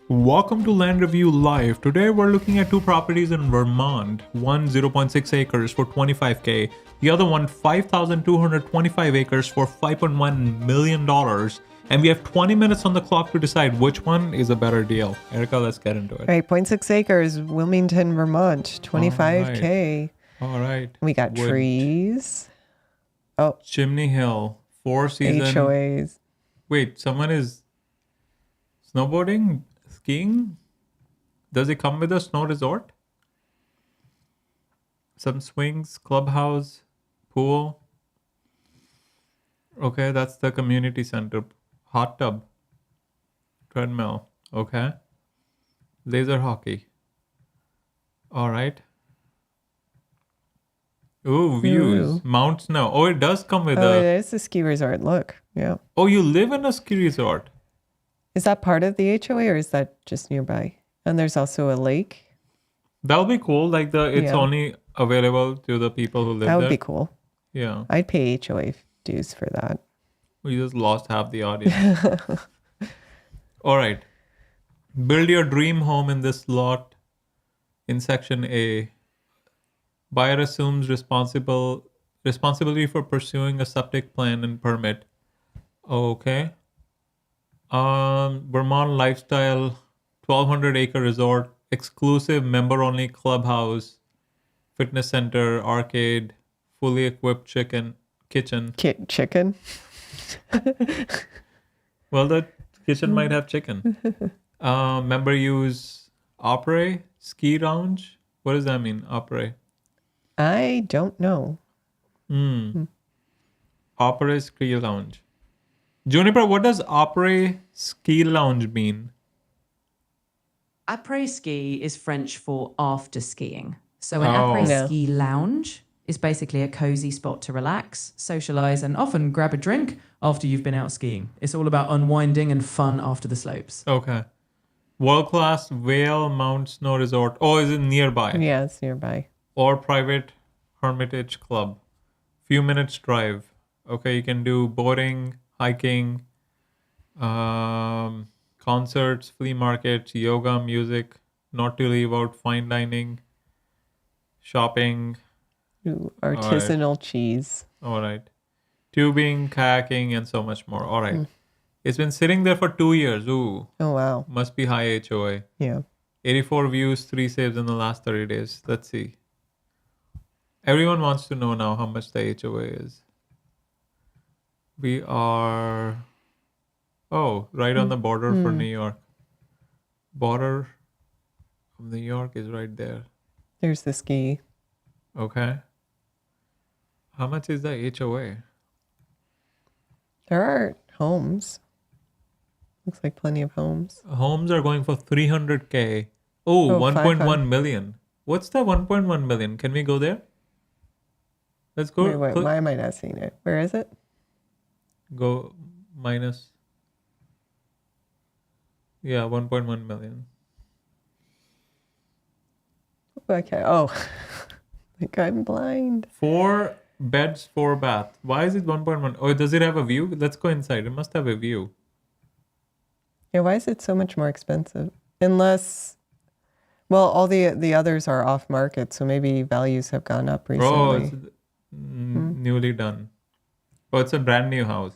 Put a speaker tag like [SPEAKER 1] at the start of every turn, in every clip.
[SPEAKER 1] Welcome to Land Review Live. Today we're looking at two properties in Vermont. One 0.6 acres for 25K, the other one 5,225 acres for $5.1 million. And we have 20 minutes on the clock to decide which one is a better deal. Erica, let's get into it.
[SPEAKER 2] All right, 0.6 acres, Wilmington, Vermont, 25K.
[SPEAKER 1] All right.
[SPEAKER 2] We got
[SPEAKER 1] Wood.
[SPEAKER 2] trees. Oh,
[SPEAKER 1] Chimney Hill, four season.
[SPEAKER 2] HOAs.
[SPEAKER 1] Wait, someone is snowboarding, skiing? Does it come with a snow resort? Some swings, clubhouse, pool. Okay, that's the community center. Hot tub, treadmill. Okay. Laser hockey. All right. Ooh, views.
[SPEAKER 2] Ooh.
[SPEAKER 1] Mount Snow. Oh, it does come with
[SPEAKER 2] Oh,
[SPEAKER 1] a.
[SPEAKER 2] it is a ski resort. Look, yeah.
[SPEAKER 1] Oh, you live in a ski resort.
[SPEAKER 2] Is that part of the HOA or is that just nearby? And there's also a lake.
[SPEAKER 1] That'll be cool. Like it's
[SPEAKER 2] Yeah.
[SPEAKER 1] only available to the people who live
[SPEAKER 2] That would
[SPEAKER 1] there.
[SPEAKER 2] be cool.
[SPEAKER 1] Yeah.
[SPEAKER 2] I'd pay HOA dues for that.
[SPEAKER 1] We just lost half the audience. All right. Build your dream home in this lot in section A. Buyer assumes responsibility for pursuing a septic plan and permit. Okay. Vermont lifestyle, 1,200 acre resort, exclusive member only clubhouse, fitness center, arcade, fully equipped kitchen.
[SPEAKER 2] Chicken.
[SPEAKER 1] Well, the kitchen might have chicken. Member use opera ski lounge. What does that mean? Opera.
[SPEAKER 2] I don't know.
[SPEAKER 1] Opera ski lounge. Juniper, what does opera ski lounge mean?
[SPEAKER 3] Après ski is French for after skiing. So an
[SPEAKER 1] Oh.
[SPEAKER 3] après
[SPEAKER 2] Yeah.
[SPEAKER 3] ski lounge is basically a cozy spot to relax, socialize, and often grab a drink after you've been out skiing. It's all about unwinding and fun after the slopes.
[SPEAKER 1] Okay. World class Vale Mount Snow Resort. Oh, is it nearby?
[SPEAKER 2] Yeah, it's nearby.
[SPEAKER 1] Or private hermitage club. Few minutes drive. Okay, you can do boating, hiking, concerts, flea markets, yoga, music, not to leave out, fine dining, shopping.
[SPEAKER 2] Ooh, artisanal cheese.
[SPEAKER 1] All right. Tubing, kayaking, and so much more. All right. It's been sitting there for 2 years. Ooh,
[SPEAKER 2] Oh, wow.
[SPEAKER 1] must be high HOA.
[SPEAKER 2] Yeah.
[SPEAKER 1] 84 views, 3 saves in the last 30 days. Let's see. Everyone wants to know now how much the HOA is. We are, right on the border for New York. Border of New York is right there.
[SPEAKER 2] There's the ski.
[SPEAKER 1] Okay. How much is the HOA?
[SPEAKER 2] There are homes. Looks like plenty of homes.
[SPEAKER 1] Homes are going for 300K. Oh,
[SPEAKER 2] Oh,
[SPEAKER 1] 1.1 million. What's the 1.1 million? Can we go there? Let's go.
[SPEAKER 2] Wait, why am I not seeing it? Where is it?
[SPEAKER 1] Go minus. Yeah, 1.1 million.
[SPEAKER 2] Okay. Oh, like I'm blind.
[SPEAKER 1] 4 beds, 4 bath. Why is it 1.1? Oh, does it have a view? Let's go inside. It must have a view.
[SPEAKER 2] Yeah, why is it so much more expensive? Unless, well, all the others are off market, so maybe values have gone up recently.
[SPEAKER 1] Oh, it's newly done. Oh, it's a brand new house.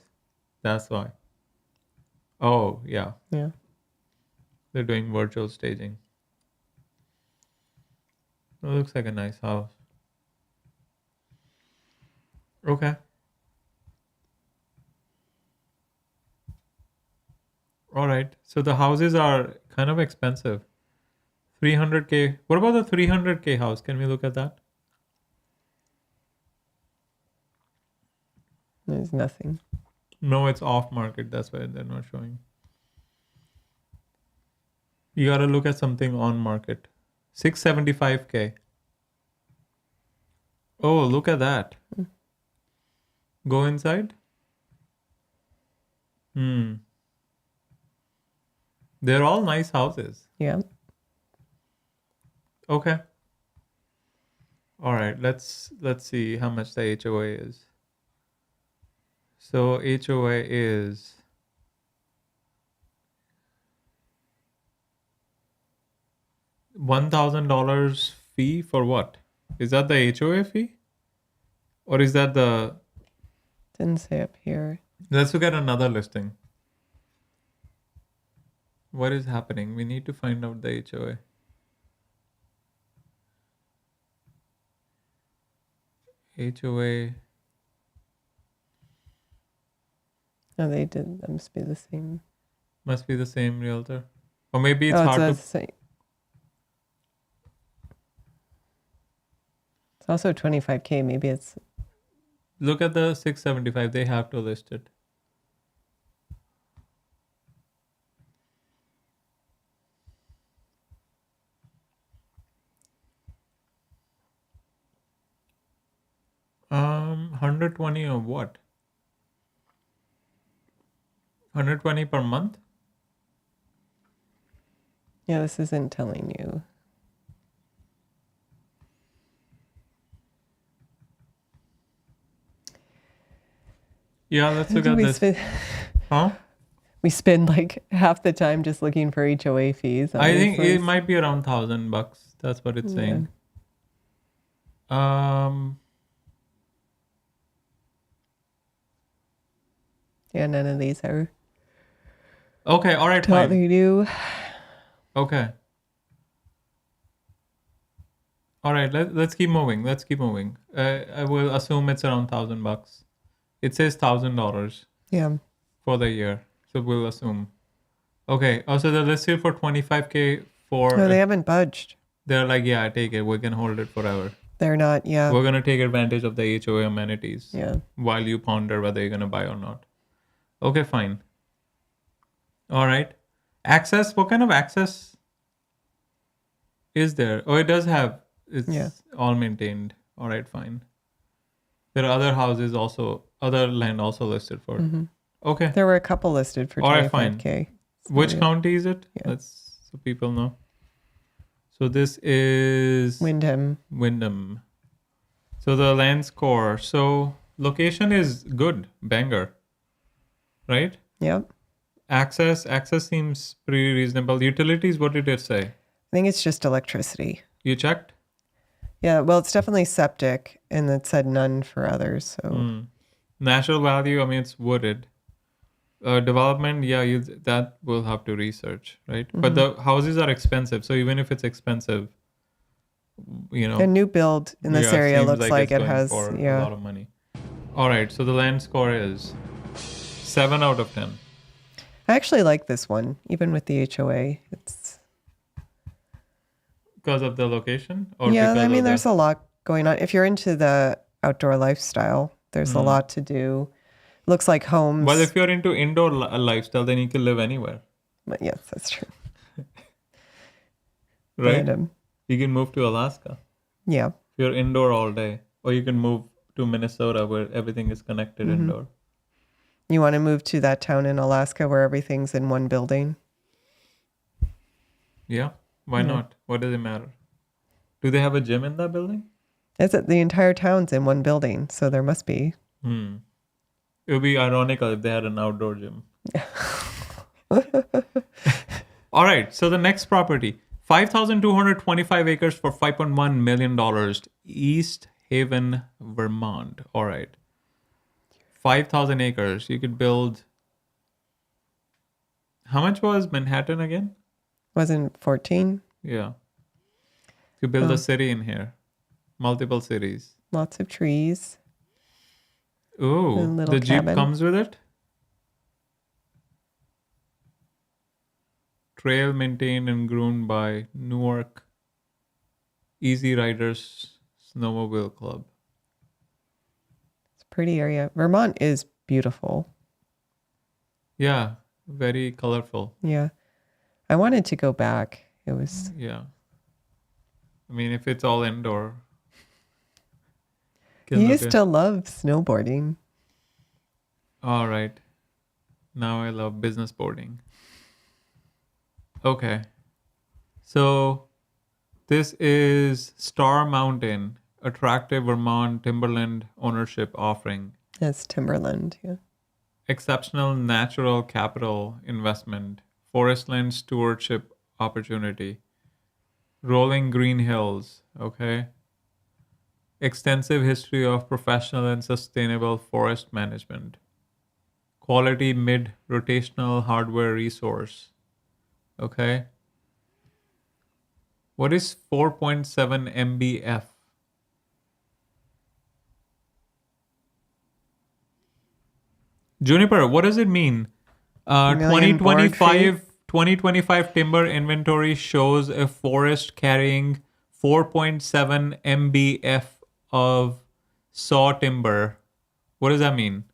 [SPEAKER 1] That's why. Oh, yeah.
[SPEAKER 2] Yeah.
[SPEAKER 1] They're doing virtual staging. It looks like a nice house. Okay. All right. So the houses are kind of expensive. 300K. What about the 300K house? Can we look at that?
[SPEAKER 2] There's nothing.
[SPEAKER 1] No, it's off market. That's why they're not showing. You got to look at something on market. 675K. Oh, look at that. Go inside. They're all nice houses.
[SPEAKER 2] Yeah.
[SPEAKER 1] Okay. All right. Let's see how much the HOA is. So HOA is $1,000 fee for what? Is that the HOA fee? Or is that the...
[SPEAKER 2] Didn't say up here.
[SPEAKER 1] Let's look at another listing. What is happening? We need to find out the HOA. HOA.
[SPEAKER 2] Oh, they did. That must be the same.
[SPEAKER 1] Must be the same realtor. Or maybe it's
[SPEAKER 2] oh,
[SPEAKER 1] hard
[SPEAKER 2] it's
[SPEAKER 1] to...
[SPEAKER 2] the same. It's also 25K. Maybe it's...
[SPEAKER 1] Look at the 675. They have to list it. Um, 120 or what? 120 per month?
[SPEAKER 2] Yeah, this isn't telling you.
[SPEAKER 1] Yeah, let's look at
[SPEAKER 2] we
[SPEAKER 1] this.
[SPEAKER 2] Huh? We spend like half the time just looking for HOA fees.
[SPEAKER 1] I think it might be around $1,000. That's what it's saying.
[SPEAKER 2] Yeah, none of these are.
[SPEAKER 1] Okay, all right,
[SPEAKER 2] What
[SPEAKER 1] fine.
[SPEAKER 2] they do.
[SPEAKER 1] Okay. All right, let's keep moving. Let's keep moving. I will assume it's around $1,000. It says $1,000
[SPEAKER 2] Yeah.
[SPEAKER 1] for the year, so we'll assume. Okay. Also, they're listed for $25K for.
[SPEAKER 2] No, they haven't budged.
[SPEAKER 1] They're like, yeah, take it. We can hold it forever.
[SPEAKER 2] They're not. Yeah.
[SPEAKER 1] We're gonna take advantage of the HOA amenities.
[SPEAKER 2] Yeah.
[SPEAKER 1] While you ponder whether you're gonna buy or not. Okay, fine. All right. Access. What kind of access is there? Oh, it does have. It's all maintained. All right, fine. There are other houses also, other land also listed for.
[SPEAKER 2] Mm-hmm.
[SPEAKER 1] Okay.
[SPEAKER 2] There were a couple listed for 25K.
[SPEAKER 1] All right, fine. Which county is it?
[SPEAKER 2] Yeah.
[SPEAKER 1] Let's so people know. So this is
[SPEAKER 2] Wyndham.
[SPEAKER 1] So the land score. So location is good, banger. Right?
[SPEAKER 2] Yep.
[SPEAKER 1] Access seems pretty reasonable. Utilities, what did it say?
[SPEAKER 2] I think it's just electricity.
[SPEAKER 1] You checked?
[SPEAKER 2] Yeah, well, it's definitely septic, and it said none for others. So
[SPEAKER 1] Natural value, I mean, it's wooded. Development, yeah, that will have to research, right? Mm-hmm. But the houses are expensive, so even if it's expensive, you know,
[SPEAKER 2] a new build in this area looks like it has
[SPEAKER 1] a lot of money. All right, so the land score is 7 out of 10.
[SPEAKER 2] I actually like this one, even with the HOA. It's
[SPEAKER 1] because of the location, or
[SPEAKER 2] yeah, I mean, there's a lot going on. If you're into the outdoor lifestyle, there's a lot to do. Looks like homes.
[SPEAKER 1] Well, if you're into indoor lifestyle, then you can live anywhere.
[SPEAKER 2] But yes, that's true.
[SPEAKER 1] Right? But, you can move to Alaska.
[SPEAKER 2] Yeah.
[SPEAKER 1] If you're indoor all day. Or you can move to Minnesota where everything is connected indoor.
[SPEAKER 2] You want to move to that town in Alaska where everything's in one building?
[SPEAKER 1] Yeah. Why not? What does it matter? Do they have a gym in that building?
[SPEAKER 2] Is it the entire town's in one building? So there must be.
[SPEAKER 1] It would be ironical if they had an outdoor gym. All right. So the next property, 5,225 acres for $5.1 million, East Haven, Vermont. All right. 5,000 acres. You could build. How much was Manhattan again?
[SPEAKER 2] Wasn't 14?
[SPEAKER 1] Yeah. You could build a city in here. Multiple cities.
[SPEAKER 2] Lots of trees.
[SPEAKER 1] Ooh, the Jeep comes with it? Trail maintained and groomed by Newark Easy Riders Snowmobile Club.
[SPEAKER 2] It's a pretty area. Vermont is beautiful.
[SPEAKER 1] Yeah, very colorful.
[SPEAKER 2] Yeah. I wanted to go back. It was...
[SPEAKER 1] Yeah. I mean, if it's all indoor.
[SPEAKER 2] You used to love snowboarding.
[SPEAKER 1] All right. Now I love business boarding. Okay. So this is Star Mountain, attractive Vermont timberland ownership offering.
[SPEAKER 2] That's timberland, yeah.
[SPEAKER 1] Exceptional natural capital investment, forest land stewardship opportunity. Rolling green hills. Okay. Extensive history of professional and sustainable forest management. Quality mid rotational hardware resource. Okay. What is 4.7 MBF? Juniper, what does it mean?
[SPEAKER 2] Million board
[SPEAKER 1] 2025 timber inventory shows a forest carrying 4.7 MBF of saw timber. What does that mean?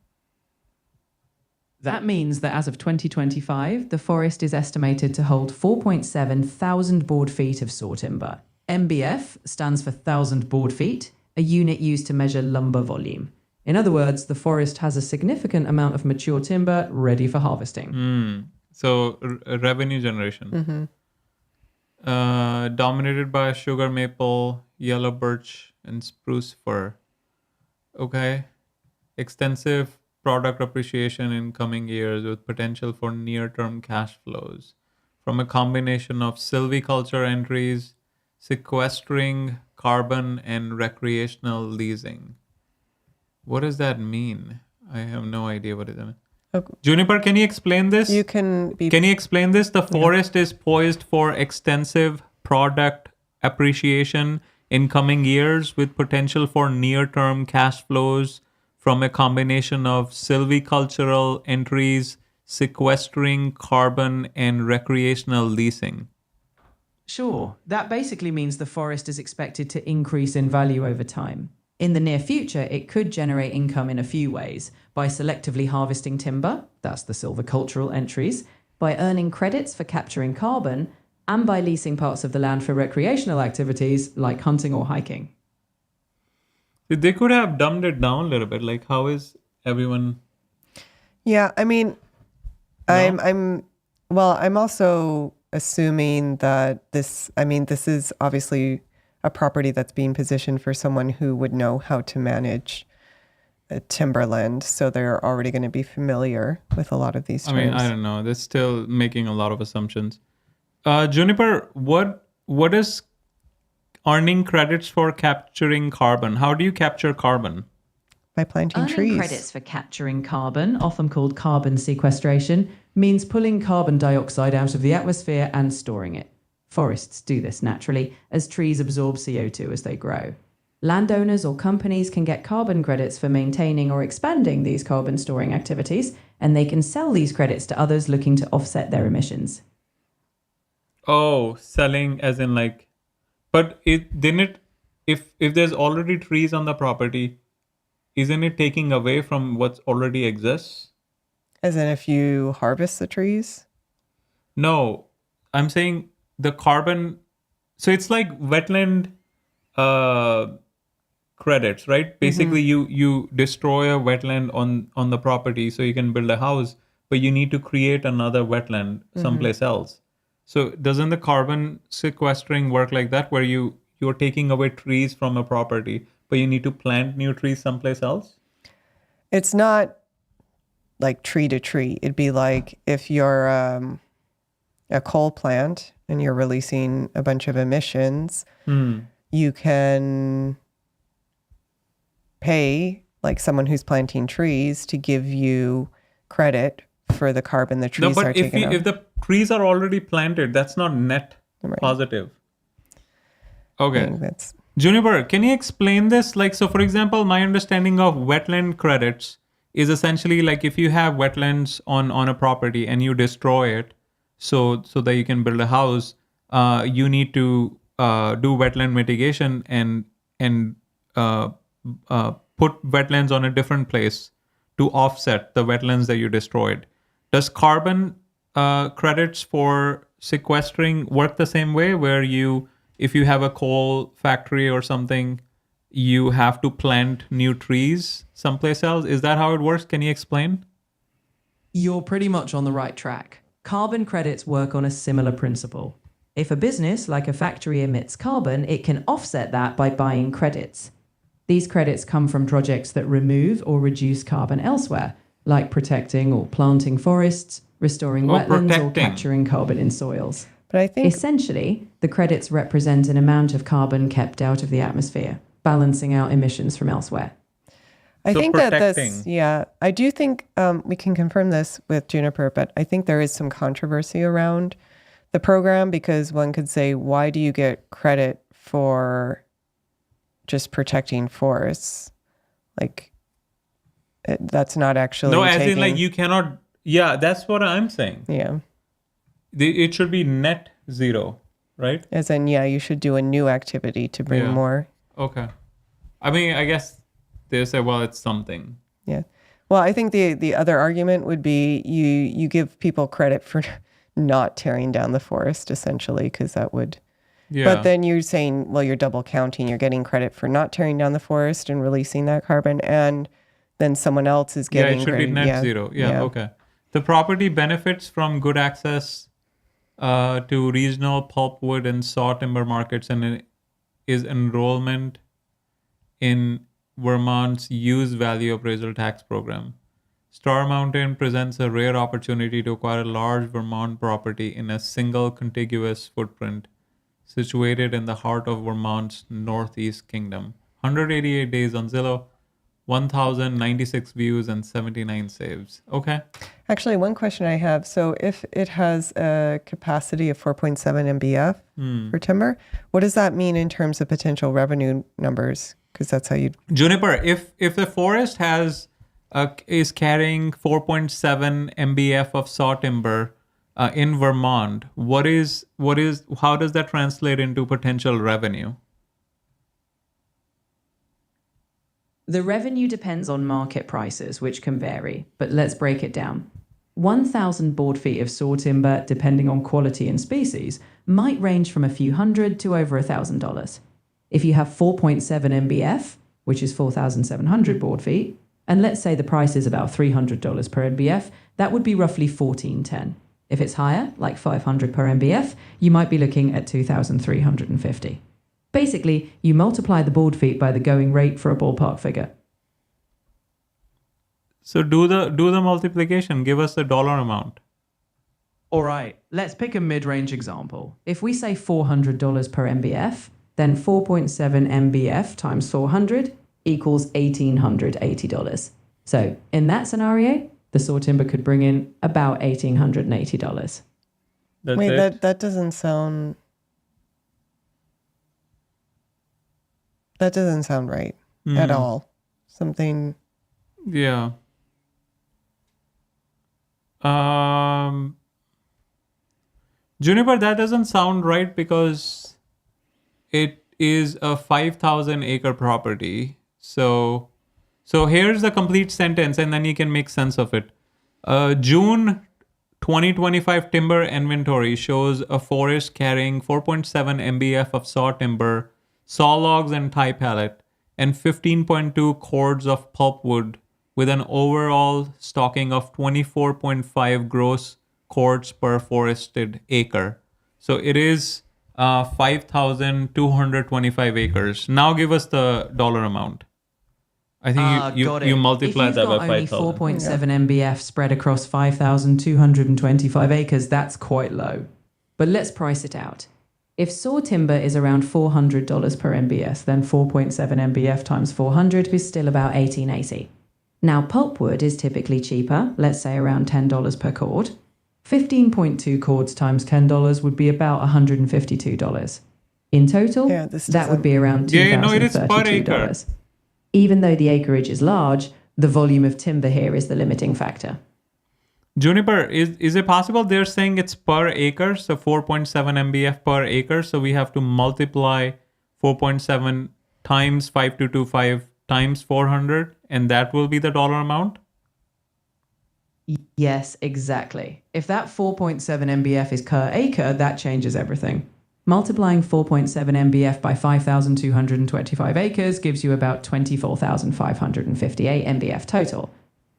[SPEAKER 3] That means that as of 2025, the forest is estimated to hold 4.7 thousand board feet of saw timber. MBF stands for thousand board feet, a unit used to measure lumber volume. In other words, the forest has a significant amount of mature timber ready for harvesting.
[SPEAKER 1] So revenue generation. Dominated by sugar maple, yellow birch, and spruce fir. Okay. Extensive product appreciation in coming years with potential for near-term cash flows from a combination of silviculture entries, sequestering carbon, and recreational leasing. What does that mean? I have no idea what it means.
[SPEAKER 2] Okay.
[SPEAKER 1] Juniper, can you explain this?
[SPEAKER 2] Can
[SPEAKER 1] you explain this? The forest is poised for extensive product appreciation in coming years with potential for near-term cash flows from a combination of silvicultural entries, sequestering carbon, and recreational leasing.
[SPEAKER 3] Sure, that basically means the forest is expected to increase in value over time. In the near future, it could generate income in a few ways: by selectively harvesting timber, that's the silvicultural entries, by earning credits for capturing carbon, and by leasing parts of the land for recreational activities like hunting or hiking.
[SPEAKER 1] They could have dumbed it down a little bit. Like, how is everyone?
[SPEAKER 2] Yeah, I mean, I'm also assuming that this is obviously a property that's being positioned for someone who would know how to manage a timberland, so they're already going to be familiar with a lot of these terms.
[SPEAKER 1] I mean, I don't know. They're still making a lot of assumptions. Juniper, what is earning credits for capturing carbon? How do you capture carbon?
[SPEAKER 2] By planting trees.
[SPEAKER 3] Earning credits for capturing carbon, often called carbon sequestration, means pulling carbon dioxide out of the atmosphere and storing it. Forests do this naturally, as trees absorb CO2 as they grow. Landowners or companies can get carbon credits for maintaining or expanding these carbon storing activities, and they can sell these credits to others looking to offset their emissions.
[SPEAKER 1] Oh, selling as in like, but if there's already trees on the property, isn't it taking away from what already exists?
[SPEAKER 2] As in if you harvest the trees?
[SPEAKER 1] No, I'm saying the carbon. So it's like wetland credits, right? Basically, you destroy a wetland on the property so you can build a house, but you need to create another wetland someplace else. So doesn't the carbon sequestering work like that, where you're taking away trees from a property, but you need to plant new trees someplace else?
[SPEAKER 2] It's not like tree to tree. It'd be like if you're a coal plant and you're releasing a bunch of emissions, you can pay like someone who's planting trees to give you credit for the carbon the trees are taking out.
[SPEAKER 1] If the trees are already planted, that's not net positive. Okay. Juniper, can you explain this? Like, so for example, my understanding of wetland credits is essentially like if you have wetlands on a property and you destroy it so that you can build a house, you need to do wetland mitigation and put wetlands on a different place to offset the wetlands that you destroyed. Does carbon credits for sequestering work the same way, where if you have a coal factory or something, you have to plant new trees someplace else? Is that how it works? Can you explain?
[SPEAKER 3] You're pretty much on the right track. Carbon credits work on a similar principle. If a business, like a factory, emits carbon, it can offset that by buying credits. These credits come from projects that remove or reduce carbon elsewhere, like protecting or planting forests, restoring wetlands, or capturing carbon in soils.
[SPEAKER 2] But I think
[SPEAKER 3] Essentially, the credits represent an amount of carbon kept out of the atmosphere, balancing out emissions from elsewhere.
[SPEAKER 2] I
[SPEAKER 1] So
[SPEAKER 2] think that
[SPEAKER 1] protecting.
[SPEAKER 2] I do think we can confirm this with Juniper, but I think there is some controversy around the program because one could say, why do you get credit for just protecting forests? Like, that's not actually
[SPEAKER 1] No, as
[SPEAKER 2] taking,
[SPEAKER 1] in like you cannot. Yeah, that's what I'm saying.
[SPEAKER 2] yeah.
[SPEAKER 1] It should be net zero, right?
[SPEAKER 2] As in, yeah, you should do a new activity to bring
[SPEAKER 1] Yeah.
[SPEAKER 2] more.
[SPEAKER 1] Okay. I mean, I guess they say, well, it's something.
[SPEAKER 2] Yeah. Well, I think the other argument would be you give people credit for not tearing down the forest, essentially, because that would.
[SPEAKER 1] Yeah.
[SPEAKER 2] But then you're saying, well, you're double counting. You're getting credit for not tearing down the forest and releasing that carbon, and then someone else is
[SPEAKER 1] Yeah,
[SPEAKER 2] getting
[SPEAKER 1] it should be
[SPEAKER 2] credit.
[SPEAKER 1] net zero. Yeah, okay. The property benefits from good access to regional pulpwood and saw timber markets and is enrollment in Vermont's use value appraisal tax program. Star Mountain presents a rare opportunity to acquire a large Vermont property in a single contiguous footprint situated in the heart of Vermont's Northeast Kingdom. 188 days on Zillow, 1,096 views and 79 saves. Okay.
[SPEAKER 2] Actually, one question I have. So if it has a capacity of 4.7 MBF for timber, what does that mean in terms of potential revenue numbers? Because that's how you.
[SPEAKER 1] Juniper, if the forest is carrying 4.7 MBF of saw timber in Vermont, how does that translate into potential revenue?
[SPEAKER 3] The revenue depends on market prices, which can vary, but let's break it down. 1,000 board feet of saw timber, depending on quality and species, might range from a few hundred to over $1,000. If you have 4.7 MBF, which is 4,700 board feet, and let's say the price is about $300 per MBF, that would be roughly $1,410. If it's higher, like 500 per MBF, you might be looking at 2,350. Basically, you multiply the board feet by the going rate for a ballpark figure.
[SPEAKER 1] So do the multiplication. Give us the dollar amount.
[SPEAKER 3] All right, let's pick a mid-range example. If we say $400 per MBF, then 4.7 MBF times 400 equals $1,880. So in that scenario, the saw timber could bring in about $1,880.
[SPEAKER 1] That's
[SPEAKER 2] Wait,
[SPEAKER 1] it?
[SPEAKER 2] that doesn't sound. That doesn't sound right at all. Something.
[SPEAKER 1] Yeah. Juniper, that doesn't sound right because it is a 5,000 acre property. So here's the complete sentence and then you can make sense of it. June 2025 timber inventory shows a forest carrying 4.7 MBF of saw timber, saw logs and tie pallet, and 15.2 cords of pulpwood with an overall stocking of 24.5 gross cords per forested acre. So it is 5,225 acres. Now give us the dollar amount. I think you multiply that by 5,000.
[SPEAKER 3] If you've got only 4.7 MBF spread across 5,225 acres, that's quite low. But let's price it out. If saw timber is around $400 per MBF, then 4.7 MBF times 400 is still about $1,880. Now, pulpwood is typically cheaper, let's say around $10 per cord. 15.2 cords times $10 would be about $152. In total, that would be around $2,032. Even though the acreage is large, the volume of timber here is the limiting factor.
[SPEAKER 1] Juniper, is it possible they're saying it's per acre, so 4.7 MBF per acre, so we have to multiply 4.7 times 5225 times 400, and that will be the dollar amount?
[SPEAKER 3] Yes, exactly. If that 4.7 MBF is per acre, that changes everything. Multiplying 4.7 MBF by 5,225 acres gives you about 24,558 MBF total.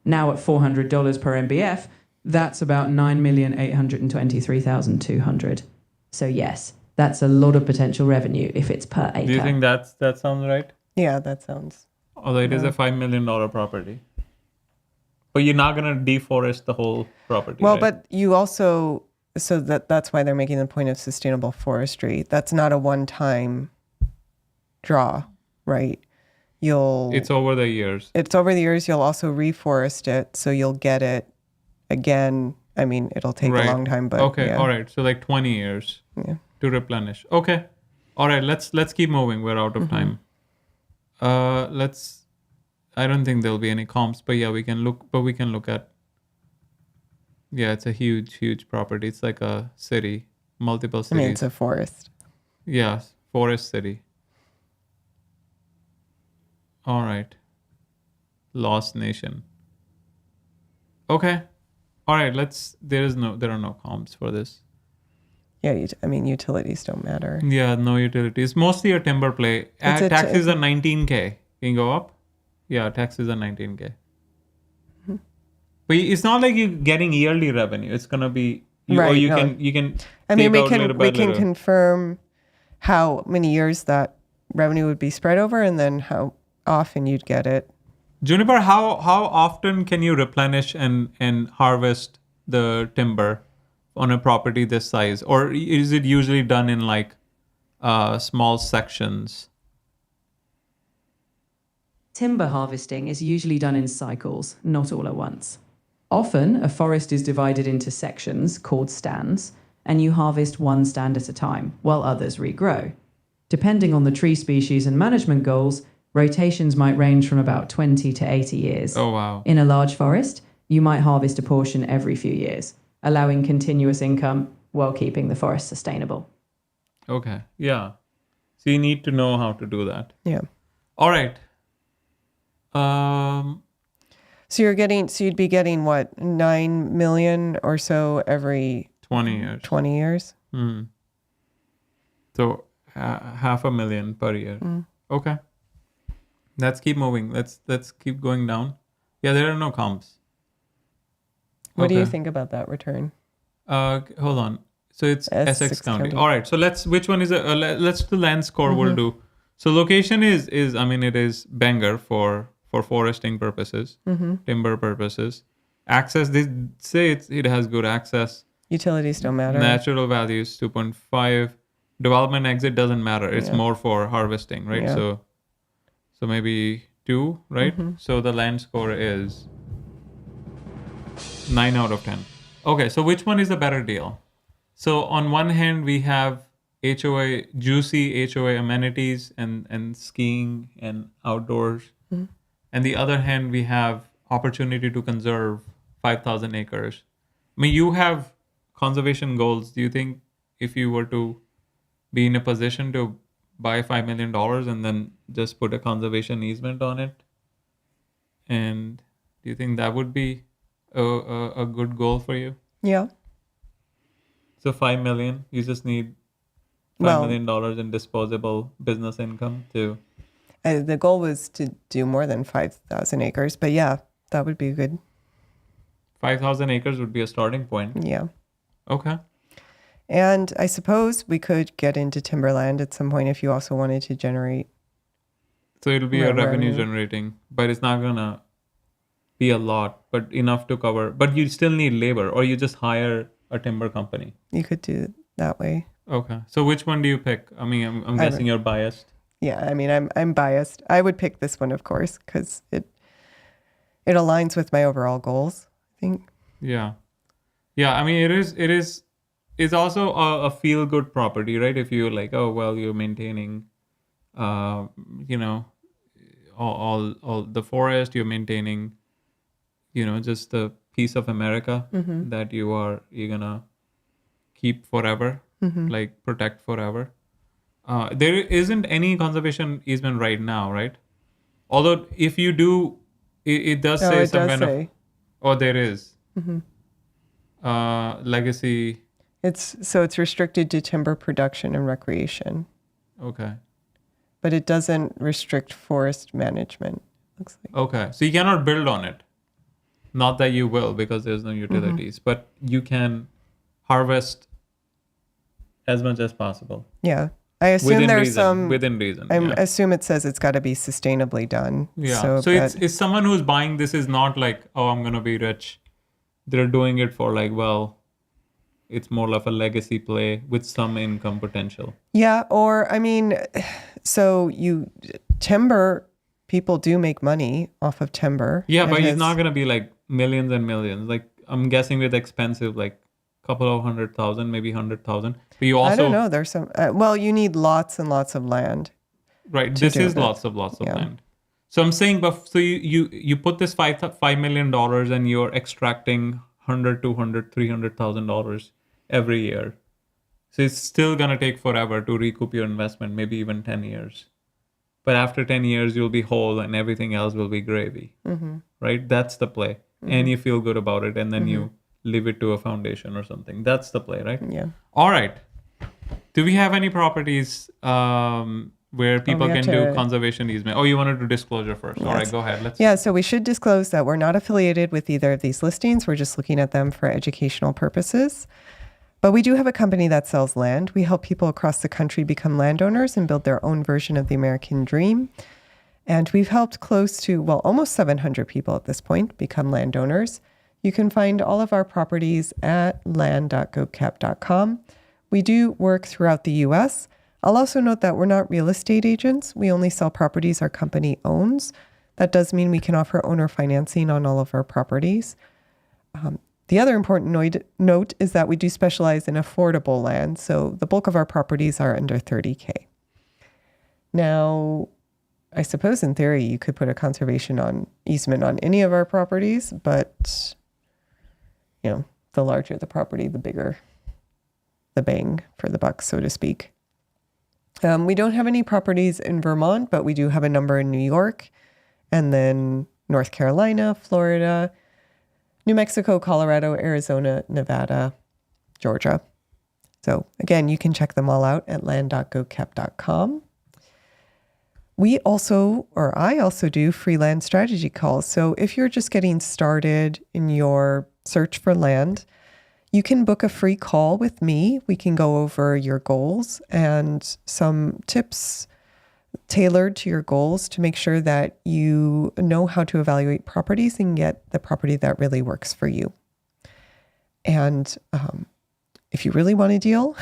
[SPEAKER 3] Now at $400 per MBF, that's about 9,823,200. So yes, that's a lot of potential revenue if it's per acre.
[SPEAKER 1] Do you think that sounds right?
[SPEAKER 2] Yeah, that sounds.
[SPEAKER 1] Although it is a $5 million property. But you're not going to deforest the whole property.
[SPEAKER 2] Well,
[SPEAKER 1] right?
[SPEAKER 2] but you also so that's why they're making the point of sustainable forestry. That's not a one-time draw, right?
[SPEAKER 1] It's over the years.
[SPEAKER 2] It's over the years. You'll also reforest it, so you'll get it again. I mean, it'll take a long time, but
[SPEAKER 1] okay,
[SPEAKER 2] yeah.
[SPEAKER 1] all right. So like 20 years to replenish. Okay, all right. Let's keep moving. We're out of time. Let's. I don't think there'll be any comps, but yeah, we can look. But we can look at. Yeah, it's a huge property. It's like a city, multiple cities.
[SPEAKER 2] I mean, it's a forest.
[SPEAKER 1] Yeah, forest city. All right. Lost Nation. Okay. All right. There are no comps for this.
[SPEAKER 2] Yeah, I mean, utilities don't matter.
[SPEAKER 1] Yeah, no utilities. Mostly a timber play. Taxes are 19K. Can you go up? Yeah, taxes are 19K. But it's not like you're getting yearly revenue. It's gonna be or you can.
[SPEAKER 2] I mean, we can confirm how many years that revenue would be spread over, and then how often you'd get it.
[SPEAKER 1] Juniper, how often can you replenish and harvest the timber on a property this size, or is it usually done in like small sections?
[SPEAKER 3] Timber harvesting is usually done in cycles, not all at once. Often, a forest is divided into sections called stands, and you harvest one stand at a time, while others regrow. Depending on the tree species and management goals, rotations might range from about 20 to 80 years.
[SPEAKER 1] Oh, wow.
[SPEAKER 3] In a large forest, you might harvest a portion every few years, allowing continuous income while keeping the forest sustainable.
[SPEAKER 1] Okay, yeah. So you need to know how to do that.
[SPEAKER 2] Yeah.
[SPEAKER 1] All right.
[SPEAKER 2] So you'd be getting what, 9 million or so every
[SPEAKER 1] 20 years.
[SPEAKER 2] 20 years.
[SPEAKER 1] So $500,000 per year. Okay. Let's keep moving. Let's keep going down. Yeah, there are no comps.
[SPEAKER 2] What do you think about that return?
[SPEAKER 1] Hold on. So it's Essex County. All right. So which one is let's do land score. We'll do. So location is I mean, it is banger for foresting purposes, timber purposes. Access, they say it has good access.
[SPEAKER 2] Utilities don't matter.
[SPEAKER 1] Natural values 2.5. Development exit doesn't matter. It's more for harvesting, right?
[SPEAKER 2] Yeah.
[SPEAKER 1] So maybe 2, right? So the land score is 9 out of 10. Okay, so which one is the better deal? So on one hand, we have juicy HOA amenities and skiing and outdoors. And the other hand, we have opportunity to conserve 5,000 acres. I mean, you have conservation goals. Do you think if you were to be in a position to buy $5 million and then just put a conservation easement on it, and do you think that would be a good goal for you?
[SPEAKER 2] Yeah.
[SPEAKER 1] So $5 million, you just need $5 million in disposable business income to.
[SPEAKER 2] The goal was to do more than 5,000 acres, but yeah, that would be good.
[SPEAKER 1] 5,000 acres would be a starting point.
[SPEAKER 2] Yeah.
[SPEAKER 1] Okay.
[SPEAKER 2] And I suppose we could get into timberland at some point if you also wanted to generate.
[SPEAKER 1] So it'll be a revenue generating, but it's not gonna be a lot, but enough to cover. But you still need labor, or you just hire a timber company.
[SPEAKER 2] You could do it that way.
[SPEAKER 1] Okay. So which one do you pick? I mean, I'm guessing you're biased.
[SPEAKER 2] Yeah, I mean, I'm biased. I would pick this one, of course, because it aligns with my overall goals, I think.
[SPEAKER 1] Yeah. I mean, it's also a feel good property, right? If you're like, oh well, you're maintaining, all the forest, you're maintaining, just the piece of America that you're gonna keep forever, like protect forever. There isn't any conservation easement right now, right? Although if you do, it does say some kind of. Oh, there is. Legacy.
[SPEAKER 2] It's restricted to timber production and recreation.
[SPEAKER 1] Okay.
[SPEAKER 2] But it doesn't restrict forest management. Looks like.
[SPEAKER 1] Okay, so you cannot build on it. Not that you will, because there's no utilities, but you can harvest as much as possible.
[SPEAKER 2] Yeah. I assume
[SPEAKER 1] within reason.
[SPEAKER 2] I assume it says it's got to be sustainably done.
[SPEAKER 1] Yeah. So it's someone who's buying this is not like, oh, I'm gonna be rich. They're doing it for like, well, it's more of a legacy play with some income potential.
[SPEAKER 2] Yeah, or I mean, so timber, people do make money off of timber.
[SPEAKER 1] Yeah,
[SPEAKER 2] It
[SPEAKER 1] but it's
[SPEAKER 2] has-
[SPEAKER 1] not gonna be like millions and millions. Like I'm guessing with expensive, like couple of 100,000, maybe 100,000. But you also
[SPEAKER 2] I don't know. There's some. Well, you need lots and lots of land.
[SPEAKER 1] right.
[SPEAKER 2] to
[SPEAKER 1] This
[SPEAKER 2] do
[SPEAKER 1] is
[SPEAKER 2] that.
[SPEAKER 1] lots of
[SPEAKER 2] Yeah.
[SPEAKER 1] land. So I'm saying, but so you put this $5 million and you're extracting 100, 200, $300,000 every year. So it's still gonna take forever to recoup your investment, maybe even 10 years. But after 10 years, you'll be whole and everything else will be gravy. Right? That's the play. And you feel good about it, and then you leave it to a foundation or something. That's the play, right?
[SPEAKER 2] Yeah.
[SPEAKER 1] All right. Do we have any properties where people
[SPEAKER 2] we have
[SPEAKER 1] can do
[SPEAKER 2] to-
[SPEAKER 1] conservation easement? Oh, you wanted to disclosure first. All right, go ahead. Let's.
[SPEAKER 2] Yeah, so we should disclose that we're not affiliated with either of these listings. We're just looking at them for educational purposes. But we do have a company that sells land. We help people across the country become landowners and build their own version of the American dream. And we've helped close to, well, almost 700 people at this point become landowners. You can find all of our properties at land.gocap.com. We do work throughout the U.S. I'll also note that we're not real estate agents. We only sell properties our company owns. That does mean we can offer owner financing on all of our properties. The other important note is that we do specialize in affordable land. So the bulk of our properties are under 30K. Now, I suppose in theory, you could put a conservation easement on any of our properties, but the larger the property, the bigger the bang for the buck, so to speak. We don't have any properties in Vermont, but we do have a number in New York, and then North Carolina, Florida, New Mexico, Colorado, Arizona, Nevada, Georgia. So again, you can check them all out at land.gocap.com. I also do free land strategy calls. So if you're just getting started in your search for land, you can book a free call with me. We can go over your goals and some tips tailored to your goals to make sure that you know how to evaluate properties and get the property that really works for you. And if you really want a deal,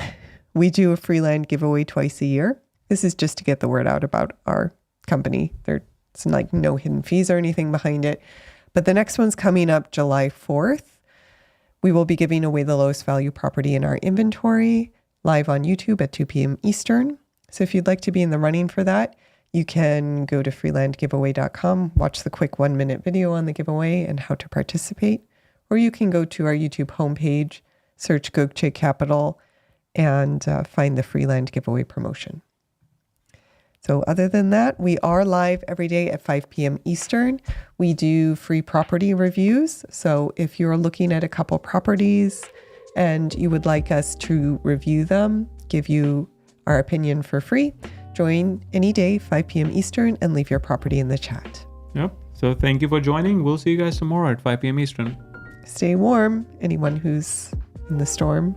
[SPEAKER 2] we do a free land giveaway twice a year. This is just to get the word out about our company. There's like no hidden fees or anything behind it. But the next one's coming up July 4th. We will be giving away the lowest value property in our inventory live on YouTube at 2 p.m. Eastern. So if you'd like to be in the running for that, you can go to freelandgiveaway.com, watch the quick 1-minute video on the giveaway and how to participate. Or you can go to our YouTube homepage, search Gokce Capital, and find the Freeland giveaway promotion. So other than that, we are live every day at 5 p.m. Eastern. We do free property reviews. So if you're looking at a couple properties and you would like us to review them, give you our opinion for free, join any day, 5 p.m. Eastern, and leave your property in the chat.
[SPEAKER 1] Yep. So thank you for joining. We'll see you guys tomorrow at 5 p.m. Eastern.
[SPEAKER 2] Stay warm, anyone who's in the storm.